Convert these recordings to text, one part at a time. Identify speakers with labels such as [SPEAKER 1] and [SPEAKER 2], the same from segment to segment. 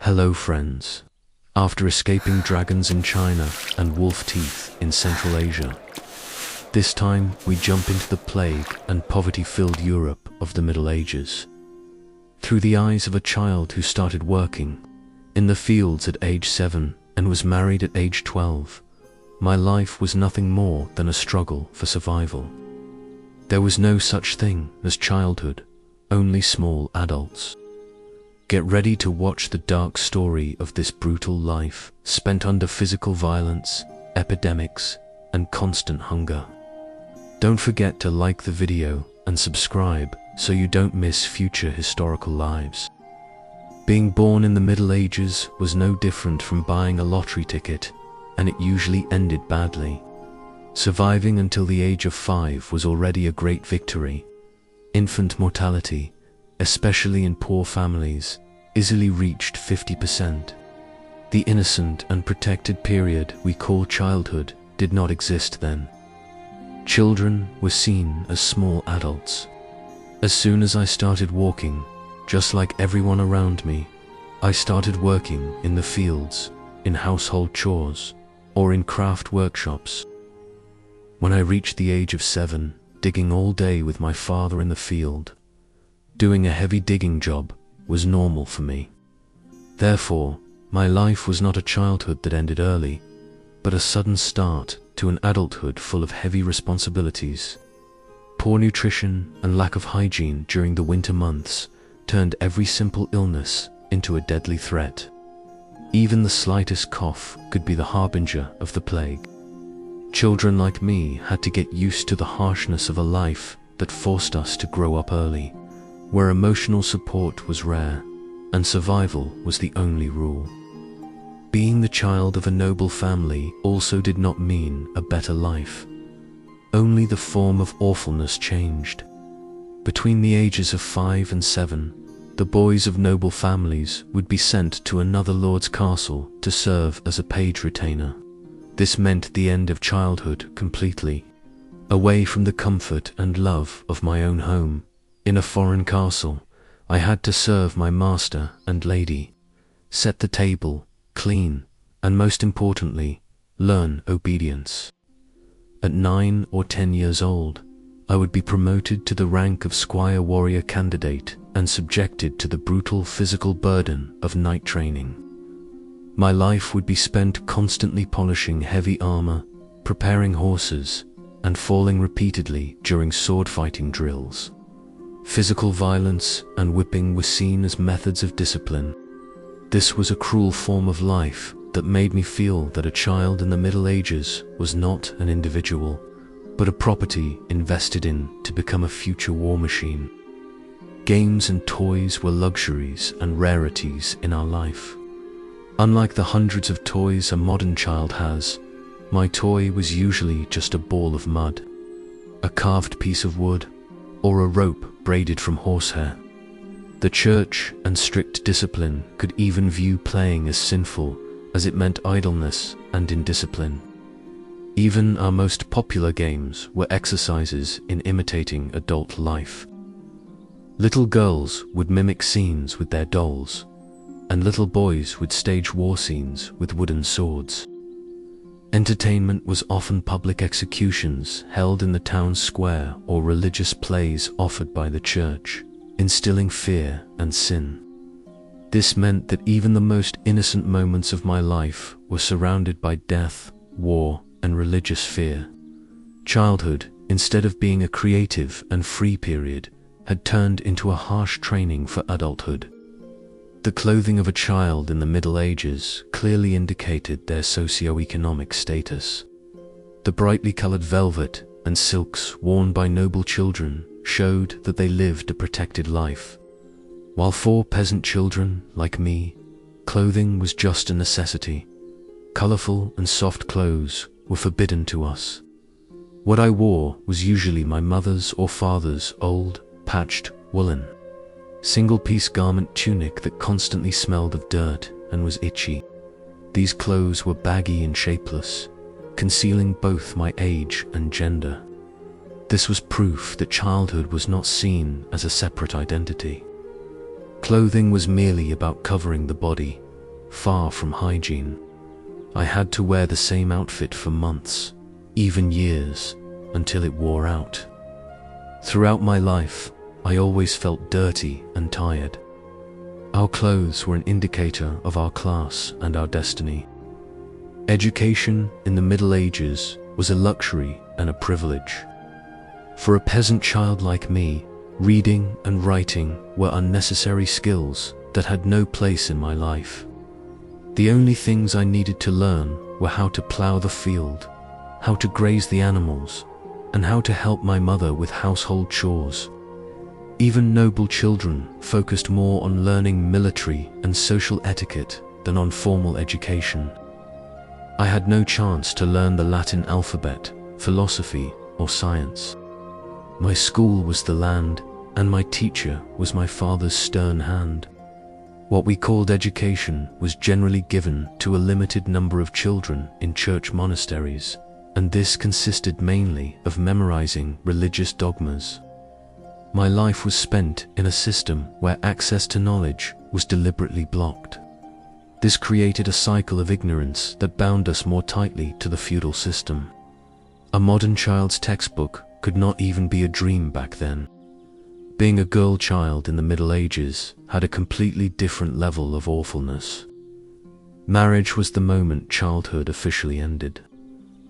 [SPEAKER 1] Hello friends. After escaping dragons in China and wolf teeth in Central Asia, this time we jump into the plague and poverty-filled Europe of the Middle Ages. Through the eyes of a child who started working in the fields at age 7 and was married at age 12, my life was nothing more than a struggle for survival. There was no such thing as childhood, only small adults. Get ready to watch the dark story of this brutal life spent under physical violence, epidemics, and constant hunger. Don't forget to like the video and subscribe so you don't miss future historical lives. Being born in the Middle Ages was no different from buying a lottery ticket, and it usually ended badly. Surviving until the age of 5 was already a great victory. Infant mortality, especially in poor families, easily reached 50%. The innocent and protected period we call childhood did not exist then. Children were seen as small adults. As soon as I started walking, just like everyone around me, I started working in the fields, in household chores, or in craft workshops. When I reached the age of 7, digging all day with my father in the field, doing a heavy digging job was normal for me. Therefore, my life was not a childhood that ended early, but a sudden start to an adulthood full of heavy responsibilities. Poor nutrition and lack of hygiene during the winter months turned every simple illness into a deadly threat. Even the slightest cough could be the harbinger of the plague. Children like me had to get used to the harshness of a life that forced us to grow up early, where emotional support was rare and survival was the only rule. Being the child of a noble family also did not mean a better life. Only the form of awfulness changed. Between the ages of 5 and 7, the boys of noble families would be sent to another lord's castle to serve as a page retainer. This meant the end of childhood completely. Away from the comfort and love of my own home, in a foreign castle, I had to serve my master and lady, set the table, clean, and most importantly, learn obedience. At 9 or 10 years old, I would be promoted to the rank of squire warrior candidate and subjected to the brutal physical burden of night training. My life would be spent constantly polishing heavy armor, preparing horses, and falling repeatedly during sword-fighting drills. Physical violence and whipping were seen as methods of discipline. This was a cruel form of life that made me feel that a child in the Middle Ages was not an individual, but a property invested in to become a future war machine. Games and toys were luxuries and rarities in our life. Unlike the hundreds of toys a modern child has, my toy was usually just a ball of mud, a carved piece of wood, or a rope braided from horsehair. The church and strict discipline could even view playing as sinful, as it meant idleness and indiscipline. Even our most popular games were exercises in imitating adult life. Little girls would mimic scenes with their dolls, and little boys would stage war scenes with wooden swords. Entertainment was often public executions held in the town square or religious plays offered by the church, instilling fear and sin. This meant that even the most innocent moments of my life were surrounded by death, war, and religious fear. Childhood, instead of being a creative and free period, had turned into a harsh training for adulthood. The clothing of a child in the Middle Ages clearly indicated their socio-economic status. The brightly colored velvet and silks worn by noble children showed that they lived a protected life, while for peasant children like me, clothing was just a necessity. Colorful and soft clothes were forbidden to us. What I wore was usually my mother's or father's old, patched woolen, single-piece garment tunic that constantly smelled of dirt and was itchy. These clothes were baggy and shapeless, concealing both my age and gender. This was proof that childhood was not seen as a separate identity. Clothing was merely about covering the body, far from hygiene. I had to wear the same outfit for months, even years, until it wore out. Throughout my life, I always felt dirty and tired. Our clothes were an indicator of our class and our destiny. Education in the Middle Ages was a luxury and a privilege. For a peasant child like me, reading and writing were unnecessary skills that had no place in my life. The only things I needed to learn were how to plow the field, how to graze the animals, and how to help my mother with household chores. Even noble children focused more on learning military and social etiquette than on formal education. I had no chance to learn the Latin alphabet, philosophy, or science. My school was the land, and my teacher was my father's stern hand. What we called education was generally given to a limited number of children in church monasteries, and this consisted mainly of memorizing religious dogmas. My life was spent in a system where access to knowledge was deliberately blocked. This created a cycle of ignorance that bound us more tightly to the feudal system. A modern child's textbook could not even be a dream back then. Being a girl child in the Middle Ages had a completely different level of awfulness. Marriage was the moment childhood officially ended.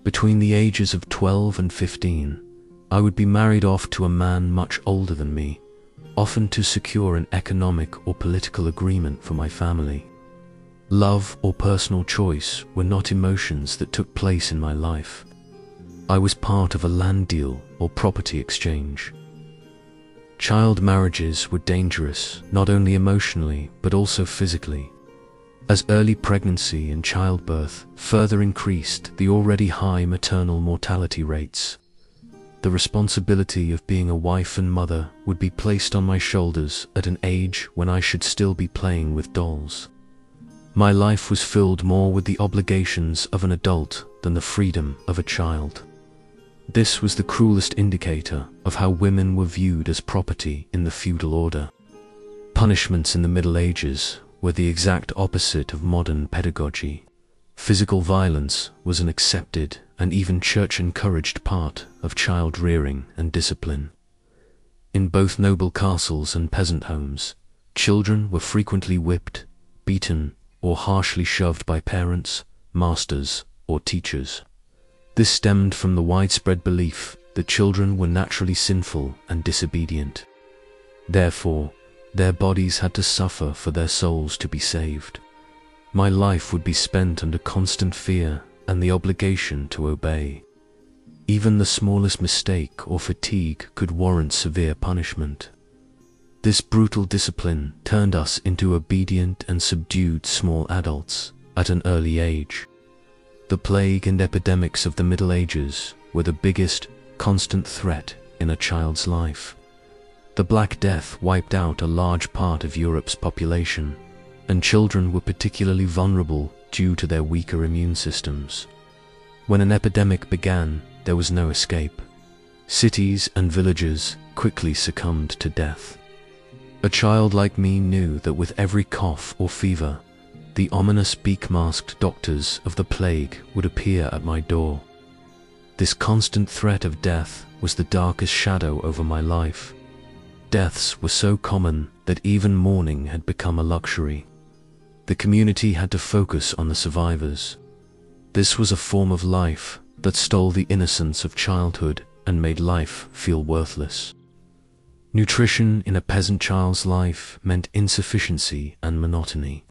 [SPEAKER 1] Between the ages of 12 and 15, I would be married off to a man much older than me, often to secure an economic or political agreement for my family. Love or personal choice were not emotions that took place in my life. I was part of a land deal or property exchange. Child marriages were dangerous, not only emotionally, but also physically, as early pregnancy and childbirth further increased the already high maternal mortality rates. The responsibility of being a wife and mother would be placed on my shoulders at an age when I should still be playing with dolls. My life was filled more with the obligations of an adult than the freedom of a child. This was the cruelest indicator of how women were viewed as property in the feudal order. Punishments in the Middle Ages were the exact opposite of modern pedagogy. Physical violence was an accepted and even church-encouraged part of child rearing and discipline. In both noble castles and peasant homes, children were frequently whipped, beaten, or harshly shoved by parents, masters, or teachers. This stemmed from the widespread belief that children were naturally sinful and disobedient. Therefore, their bodies had to suffer for their souls to be saved. My life would be spent under constant fear and the obligation to obey. Even the smallest mistake or fatigue could warrant severe punishment. This brutal discipline turned us into obedient and subdued small adults at an early age. The plague and epidemics of the Middle Ages were the biggest, constant threat in a child's life. The Black Death wiped out a large part of Europe's population, and children were particularly vulnerable due to their weaker immune systems. When an epidemic began, there was no escape. Cities and villages quickly succumbed to death. A child like me knew that with every cough or fever, the ominous beak-masked doctors of the plague would appear at my door. This constant threat of death was the darkest shadow over my life. Deaths were so common that even mourning had become a luxury. The community had to focus on the survivors. This was a form of life that stole the innocence of childhood and made life feel worthless. Nutrition in a peasant child's life meant insufficiency and monotony.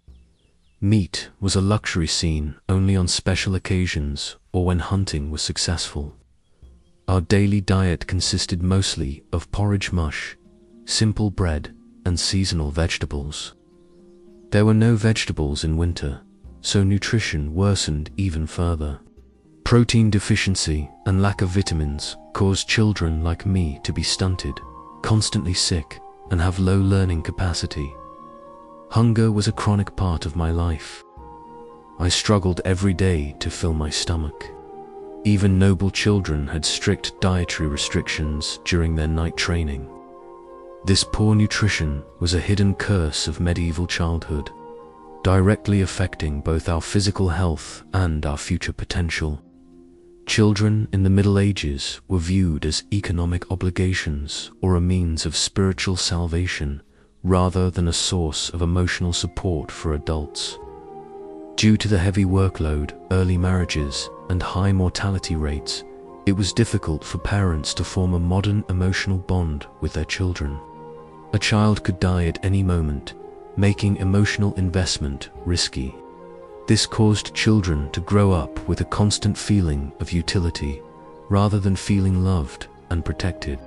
[SPEAKER 1] Meat was a luxury seen only on special occasions or when hunting was successful. Our daily diet consisted mostly of porridge mush, simple bread, and seasonal vegetables. There were no vegetables in winter, so nutrition worsened even further. Protein deficiency and lack of vitamins caused children like me to be stunted, constantly sick, and have low learning capacity. Hunger was a chronic part of my life. I struggled every day to fill my stomach. Even noble children had strict dietary restrictions during their night training. This poor nutrition was a hidden curse of medieval childhood. directly affecting both our physical health and our future potential. Children in the Middle Ages were viewed as economic obligations or a means of spiritual salvation, rather than a source of emotional support for adults. Due to the heavy workload, early marriages, and high mortality rates, it was difficult for parents to form a modern emotional bond with their children. A child could die at any moment, making emotional investment risky. This caused children to grow up with a constant feeling of utility, rather than feeling loved and protected.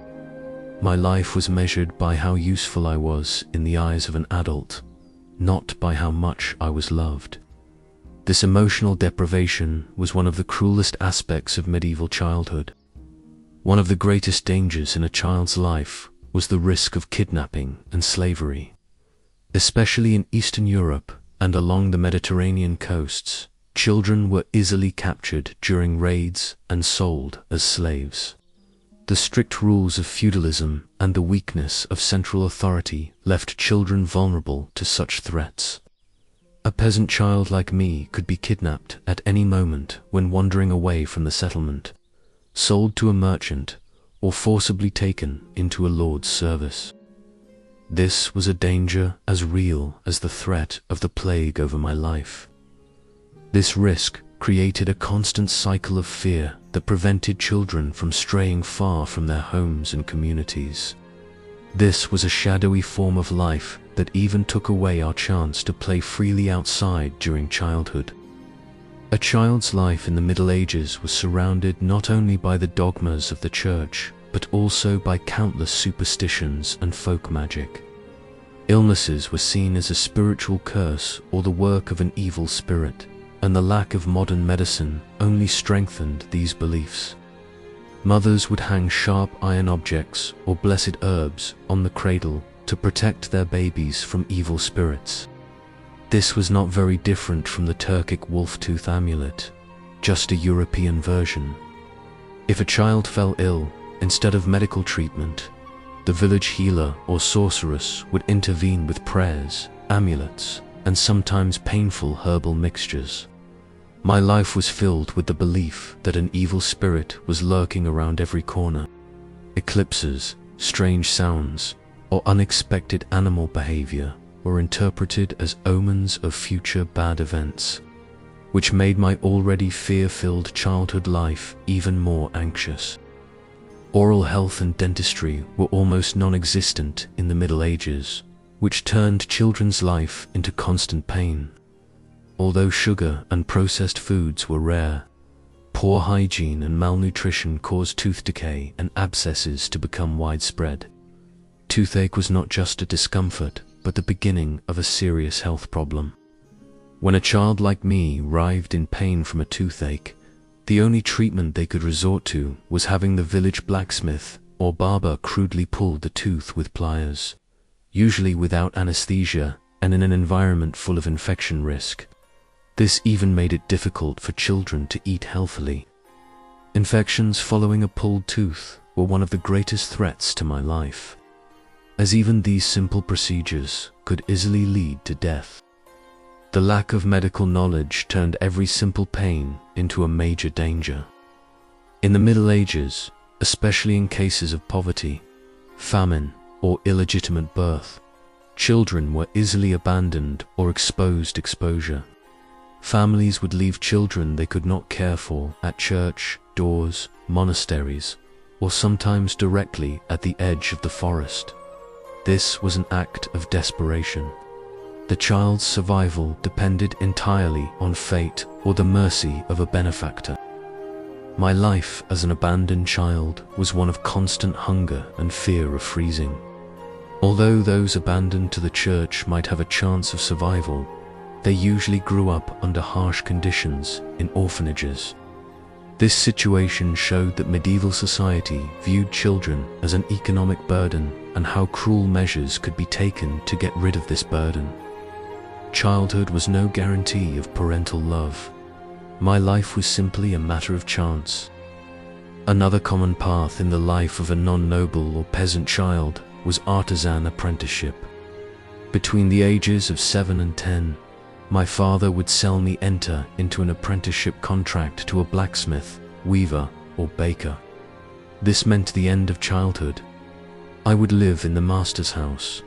[SPEAKER 1] My life was measured by how useful I was in the eyes of an adult, not by how much I was loved. This emotional deprivation was one of the cruelest aspects of medieval childhood. One of the greatest dangers in a child's life was the risk of kidnapping and slavery. Especially in Eastern Europe and along the Mediterranean coasts, children were easily captured during raids and sold as slaves. The strict rules of feudalism and the weakness of central authority left children vulnerable to such threats. A peasant child like me could be kidnapped at any moment when wandering away from the settlement, sold to a merchant, or forcibly taken into a lord's service. This was a danger as real as the threat of the plague over my life. This risk created a constant cycle of fear that prevented children from straying far from their homes and communities. This was a shadowy form of life that even took away our chance to play freely outside during childhood. A child's life in the Middle Ages was surrounded not only by the dogmas of the church, but also by countless superstitions and folk magic. Illnesses were seen as a spiritual curse or the work of an evil spirit, and the lack of modern medicine only strengthened these beliefs. Mothers would hang sharp iron objects or blessed herbs on the cradle to protect their babies from evil spirits. This was not very different from the Turkic wolf-tooth amulet, just a European version. If a child fell ill, instead of medical treatment, the village healer or sorceress would intervene with prayers, amulets, and sometimes painful herbal mixtures. My life was filled with the belief that an evil spirit was lurking around every corner. Eclipses, strange sounds, or unexpected animal behavior were interpreted as omens of future bad events, which made my already fear-filled childhood life even more anxious. Oral health and dentistry were almost non-existent in the Middle Ages, which turned children's life into constant pain. Although sugar and processed foods were rare, poor hygiene and malnutrition caused tooth decay and abscesses to become widespread. Toothache was not just a discomfort, but the beginning of a serious health problem. When a child like me writhed in pain from a toothache, the only treatment they could resort to was having the village blacksmith or barber crudely pull the tooth with pliers, usually without anesthesia and in an environment full of infection risk. This even made it difficult for children to eat healthily. Infections following a pulled tooth were one of the greatest threats to my life, as even these simple procedures could easily lead to death. The lack of medical knowledge turned every simple pain into a major danger. In the Middle Ages, especially in cases of poverty, famine, or illegitimate birth, children were easily abandoned or exposure. Families would leave children they could not care for at church doors, monasteries, or sometimes directly at the edge of the forest. This was an act of desperation. The child's survival depended entirely on fate or the mercy of a benefactor. My life as an abandoned child was one of constant hunger and fear of freezing. Although those abandoned to the church might have a chance of survival, they usually grew up under harsh conditions in orphanages. This situation showed that medieval society viewed children as an economic burden and how cruel measures could be taken to get rid of this burden. Childhood was no guarantee of parental love. My life was simply a matter of chance. Another common path in the life of a non-noble or peasant child was artisan apprenticeship. Between the ages of 7 and 10, My father would sell me enter into an apprenticeship contract to a blacksmith, weaver, or baker. This meant the end of childhood. I would live in the master's house,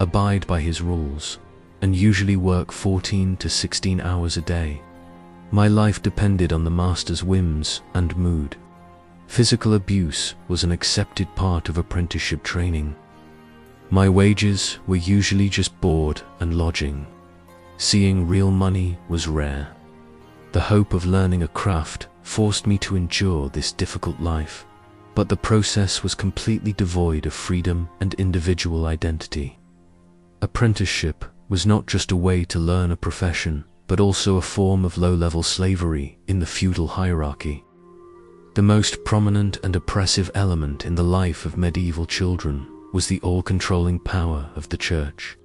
[SPEAKER 1] abide by his rules, and usually work 14 to 16 hours a day. My life depended on the master's whims and mood. Physical abuse was an accepted part of apprenticeship training. My wages were usually just board and lodging. Seeing real money was rare. The hope of learning a craft forced me to endure this difficult life, but the process was completely devoid of freedom and individual identity. Apprenticeship was not just a way to learn a profession, but also a form of low-level slavery in the feudal hierarchy. The most prominent and oppressive element in the life of medieval children was the all-controlling power of the church.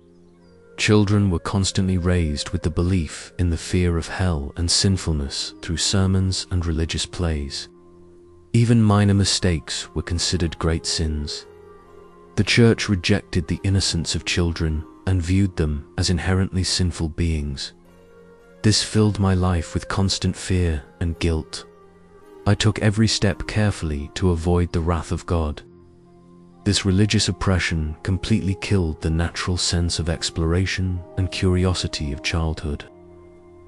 [SPEAKER 1] Children were constantly raised with the belief in the fear of hell and sinfulness through sermons and religious plays. Even minor mistakes were considered great sins. The church rejected the innocence of children and viewed them as inherently sinful beings. This filled my life with constant fear and guilt. I took every step carefully to avoid the wrath of God. This religious oppression completely killed the natural sense of exploration and curiosity of childhood.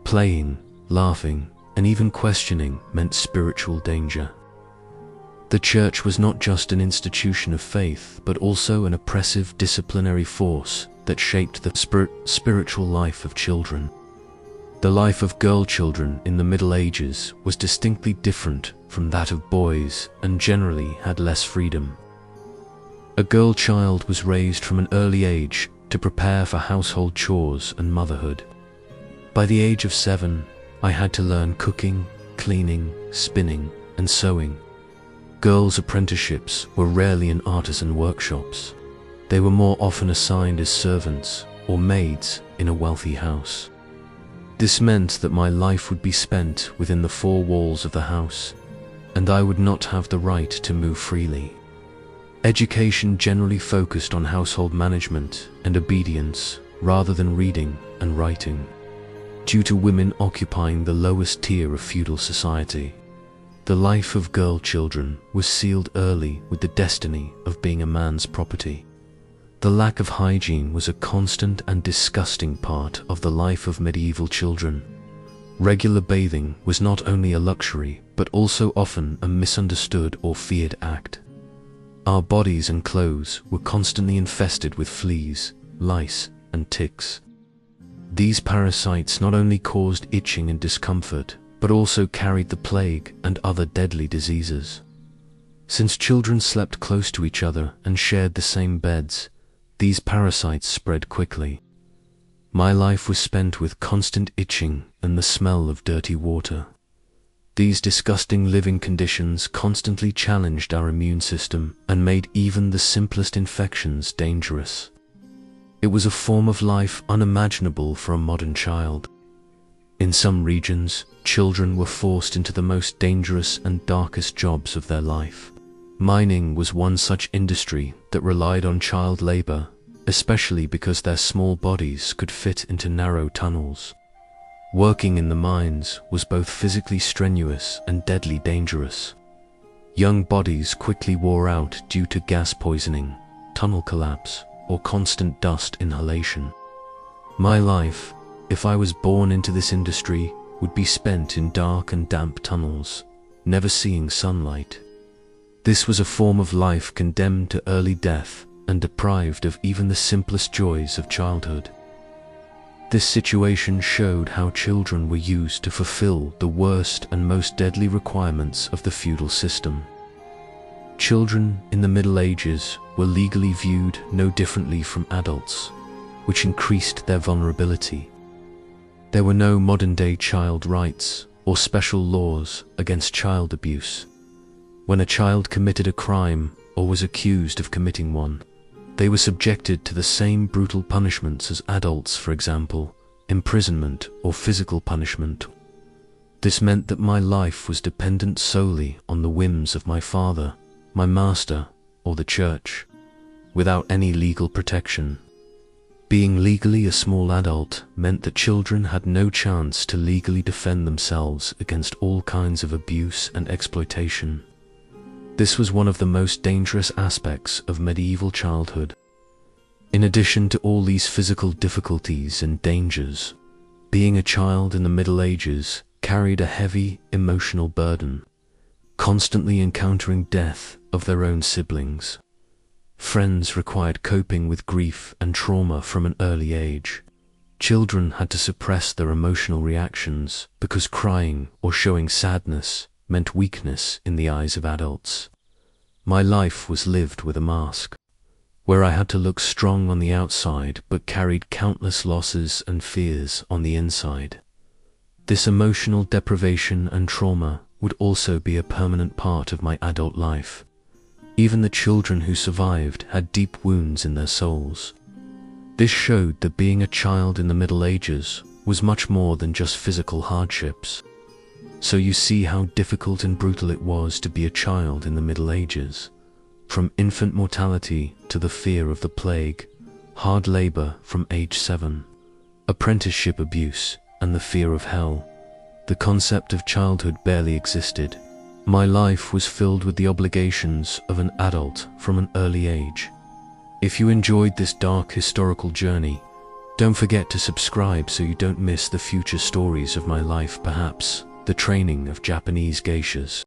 [SPEAKER 1] Playing, laughing, and even questioning meant spiritual danger. The church was not just an institution of faith, but also an oppressive disciplinary force that shaped the spiritual life of children. The life of girl children in the Middle Ages was distinctly different from that of boys and generally had less freedom. A girl child was raised from an early age to prepare for household chores and motherhood. By the age of 7, I had to learn cooking, cleaning, spinning, and sewing. Girls' apprenticeships were rarely in artisan workshops. They were more often assigned as servants or maids in a wealthy house. This meant that my life would be spent within the 4 walls of the house, and I would not have the right to move freely. Education generally focused on household management and obedience rather than reading and writing. Due to women occupying the lowest tier of feudal society, the life of girl children was sealed early with the destiny of being a man's property. The lack of hygiene was a constant and disgusting part of the life of medieval children. Regular bathing was not only a luxury, but also often a misunderstood or feared act. Our bodies and clothes were constantly infested with fleas, lice, and ticks. These parasites not only caused itching and discomfort, but also carried the plague and other deadly diseases. Since children slept close to each other and shared the same beds, these parasites spread quickly. My life was spent with constant itching and the smell of dirty water. These disgusting living conditions constantly challenged our immune system and made even the simplest infections dangerous. It was a form of life unimaginable for a modern child. In some regions, children were forced into the most dangerous and darkest jobs of their life. Mining was one such industry that relied on child labor, especially because their small bodies could fit into narrow tunnels. Working in the mines was both physically strenuous and deadly dangerous. Young bodies quickly wore out due to gas poisoning, tunnel collapse, or constant dust inhalation. My life, if I was born into this industry, would be spent in dark and damp tunnels, never seeing sunlight. This was a form of life condemned to early death and deprived of even the simplest joys of childhood. This situation showed how children were used to fulfill the worst and most deadly requirements of the feudal system. Children in the Middle Ages were legally viewed no differently from adults, which increased their vulnerability. There were no modern-day child rights or special laws against child abuse. When a child committed a crime or was accused of committing one, they were subjected to the same brutal punishments as adults, for example, imprisonment or physical punishment. This meant that my life was dependent solely on the whims of my father, my master, or the church, without any legal protection. Being legally a small adult meant that children had no chance to legally defend themselves against all kinds of abuse and exploitation. This was one of the most dangerous aspects of medieval childhood. In addition to all these physical difficulties and dangers, being a child in the Middle Ages carried a heavy emotional burden, constantly encountering death of their own siblings. Friends required coping with grief and trauma from an early age. Children had to suppress their emotional reactions because crying or showing sadness meant weakness in the eyes of adults. My life was lived with a mask, where I had to look strong on the outside but carried countless losses and fears on the inside. This emotional deprivation and trauma would also be a permanent part of my adult life. Even the children who survived had deep wounds in their souls. This showed that being a child in the Middle Ages was much more than just physical hardships. So you see how difficult and brutal it was to be a child in the Middle Ages. From infant mortality to the fear of the plague, hard labor from age 7, apprenticeship abuse, and the fear of hell. The concept of childhood barely existed. My life was filled with the obligations of an adult from an early age. If you enjoyed this dark historical journey, don't forget to subscribe so you don't miss the future stories of my life, perhaps the training of Japanese geishas.